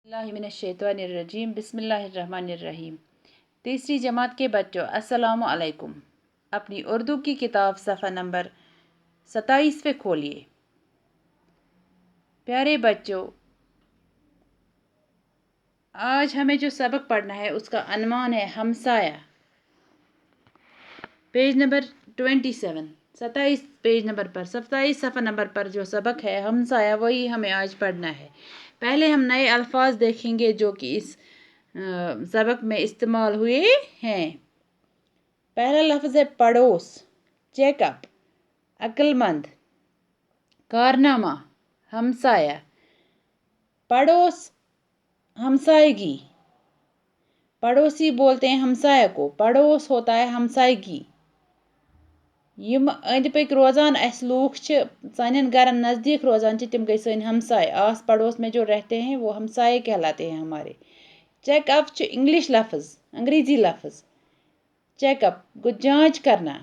बिस्मिल्लाहिर्रहमानिर्रहीम बिस्मिल्लाहिर्रहमानिर्रहीम। तीसरी जमात के बच्चों अस्सलामु अलैकुम। अपनी उर्दू की किताब सफ़ा नंबर 27 पे खोलिए। प्यारे बच्चों, आज हमें जो सबक पढ़ना है उसका अनवान है हमसाया। पेज नंबर 27, 27 पेज नंबर पर 27 सफ़ा नंबर पर जो सबक है हमसाया, वही हमें आज पढ़ना है। पहले हम नए अल्फाज देखेंगे जो कि इस सबक में इस्तेमाल हुए हैं। पहला लफ्ज़ है पड़ोस, चेकअप, अक्लमंद, कारनामा, हमसाया। पड़ोस, हमसायगी। पड़ोसी बोलते हैं हमसाया को, पड़ोस होता है हमसायगी। यम अंदि पक रोजान अस लूख सानन घरन नज़दीक रोजान तिम गई सन हमसाय। आस पड़ोस में जो रहते हैं वो हमसाए कहलाते हैं हमारे। चेकअप इंग्लिश लफ्ज़, अंग्रेज़ी लफ्ज़। चेकअप को जांच करना,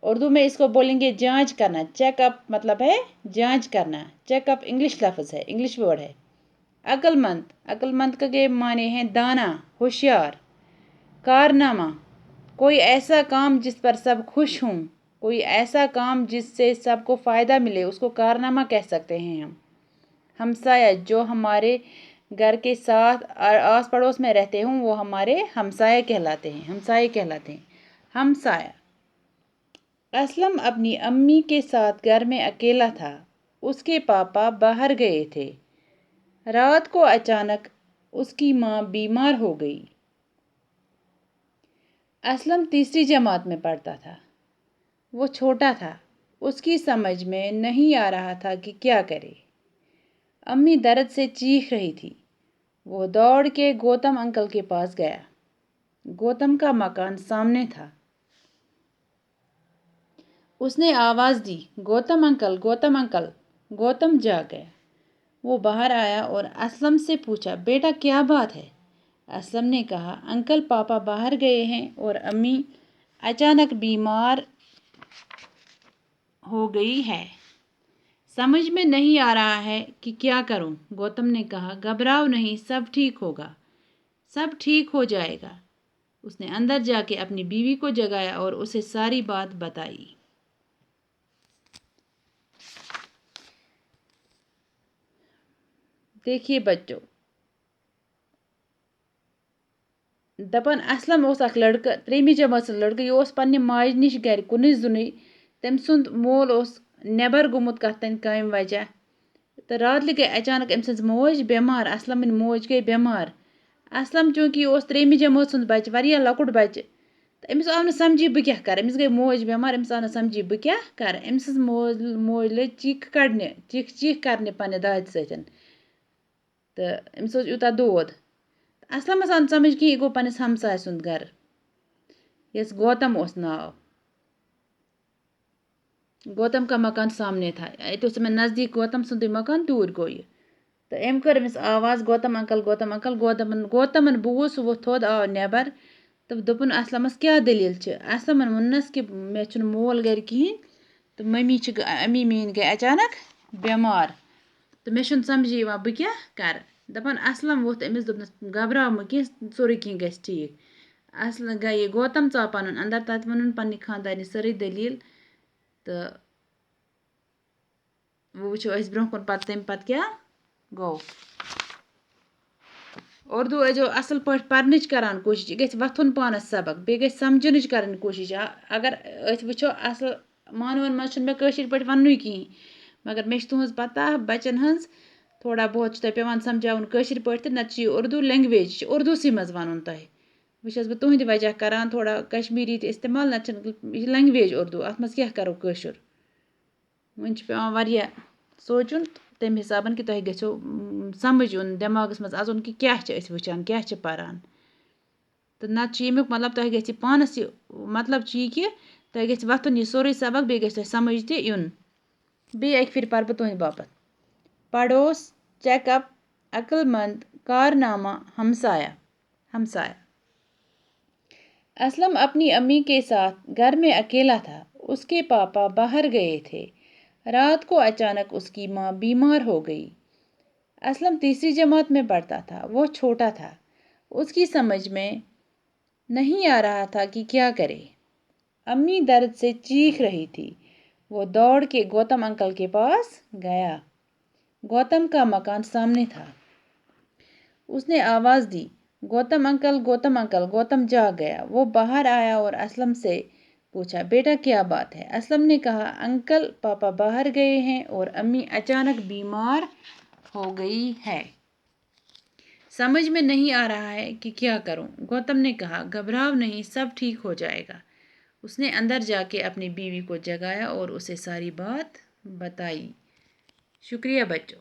उर्दू में इसको बोलेंगे जांच करना। चेकअप मतलब है जांच करना। चेकअप इंग्लिश लफ्ज़ है, इंग्लिश वर्ड है। अक्लमंद, अक्लमंद के माने हैं दाना, होशियार। कारनामा, कोई ऐसा काम जिस पर सब खुश हों, कोई ऐसा काम जिससे सबको फ़ायदा मिले, उसको कारनामा कह सकते हैं हम। हमसाया, जो हमारे घर के साथ और आस पड़ोस में रहते हों वो हमारे हमसाया कहलाते हैं, हमसाए कहलाते हैं। हमसाया। असलम अपनी अम्मी के साथ घर में अकेला था। उसके पापा बाहर गए थे। रात को अचानक उसकी माँ बीमार हो गई। असलम तीसरी जमात में पढ़ता था। वो छोटा था, उसकी समझ में नहीं आ रहा था कि क्या करे। अम्मी दर्द से चीख रही थी। वो दौड़ के गौतम अंकल के पास गया। गौतम का मकान सामने था। उसने आवाज़ दी, गौतम अंकल, गौतम अंकल। गौतम जाग गया। वो बाहर आया और असलम से पूछा, बेटा क्या बात है? असलम ने कहा, अंकल पापा बाहर गए हैं और अम्मी अचानक बीमार हो गई है। समझ में नहीं आ रहा है कि क्या करूं। गौतम ने कहा, घबराओ नहीं, सब ठीक होगा, सब ठीक हो जाएगा। उसने अंदर जाके अपनी बीवी को जगाया और उसे सारी बात बताई। देखिए बच्चों, दपन असलम उस अख लड़का, त्रेमी जमात लड़का, यह पन्ने माज निश घर कुन जुन। तम सुंद मोल नेबर गुमुत कतन काम वजह। तो रात गई अचानक अम सज मोज बेमार। असलम मोज गई बेमार। असलम चूंकि त्रेमी जमात सुंद बच, वरिया लकुट बच, तो अमिस आव न समझी बह क्या कर। अमिस गई मोज बेमार, अमिस आव न समझी बह क्या कर। अमिस मोज लग चीख कड़ने, चीख चीख करने पन्ने दाद सतन। तो अमिस यूता दोद। असलम आव न समझ कि यह गो पन्निस हमसाय सुंद घर, यस गौतम नाव। गौतम का मकान सामने था। ये मैं नज़दीक गौतम सुंद मकान, दूर गो ये। तो अम कर अमिस आवाज़, गौतम अंकल, गौतम अंकल। गौतमन बूज, वो थोद आव नेबर। तो दोपन असलमस क्या दलील छ। असलमन वोनस कि मे छु मोल घर कहीं, तो अम्मी मीन गई अचानक बेमार। तो मे छु समझी यवान बह क्या कर। दपन असलम वोथ अमिस, दोपनस घबराव मत कह, सोरे कह गस ठीक। असल गई गौतम चाव पन अंदर, तत वन पन्नी खानदानी सारी दलील। तो वो वो ब्रोह कुन पत तम पत क्या गो। उर्दू जो असल पट पढ़नच करान कोशिश, गि वथुन पानस सबक, बे गि समझनच करन कोशिश। अगर वो असल मानवन मज मे कशिर पट वनु कहीं, मगर मे तुहज पता बचन हज थोड़ा बहुत तुम पेवान समझावन कशिर पट, नत उर्दू लैंग्वेज, उर्दू सी मज वन तुह। वह बह तुहद वजह करान थोड़ा कश्मीरी इस्तेमाल, नत लैंग्वेज उर्दू, अत मज क्या करो कशिर। वन पेवान वारिया सोचुन तम हिसाबन कि तुह गो समझ उन दिमागस मज अचुन कि क्या वचान, क्या पारान। तो नत यमुक मतलब तुह गि पानस मतलब यह कि तुह गि वथुन यह सोरे सबक, बे गि समझ तुन। बे एक फिर पर तुहद बापत। पड़ोस, चेकअप, अक्लमंद, कारनामा, हमसाया। हमसाया। असलम अपनी अम्मी के साथ घर में अकेला था। उसके पापा बाहर गए थे। रात को अचानक उसकी माँ बीमार हो गई। اسلم تیسری جماعت میں پڑھتا تھا، وہ چھوٹا تھا، اس کی سمجھ میں نہیں آ رہا تھا کہ کیا کرے۔ امی درد سے چیخ رہی تھی۔ وہ دوڑ کے گوتم انکل کے پاس گیا۔ گوتم کا مکان سامنے تھا۔ اس نے آواز دی، گوتم انکل، گوتم انکل۔ گوتم جاگ گیا۔ وہ باہر آیا اور اسلم سے پوچھا، بیٹا کیا بات ہے؟ اسلم نے کہا، انکل پاپا باہر گئے ہیں اور امی اچانک بیمار ہو گئی ہے۔ سمجھ میں نہیں آ رہا ہے کہ کیا کروں۔ گوتم نے کہا، گھبراؤ نہیں، سب ٹھیک ہو جائے گا۔ اس نے اندر جا کے اپنی بیوی کو جگایا اور اسے ساری بات بتائی۔ شکریہ بچوں۔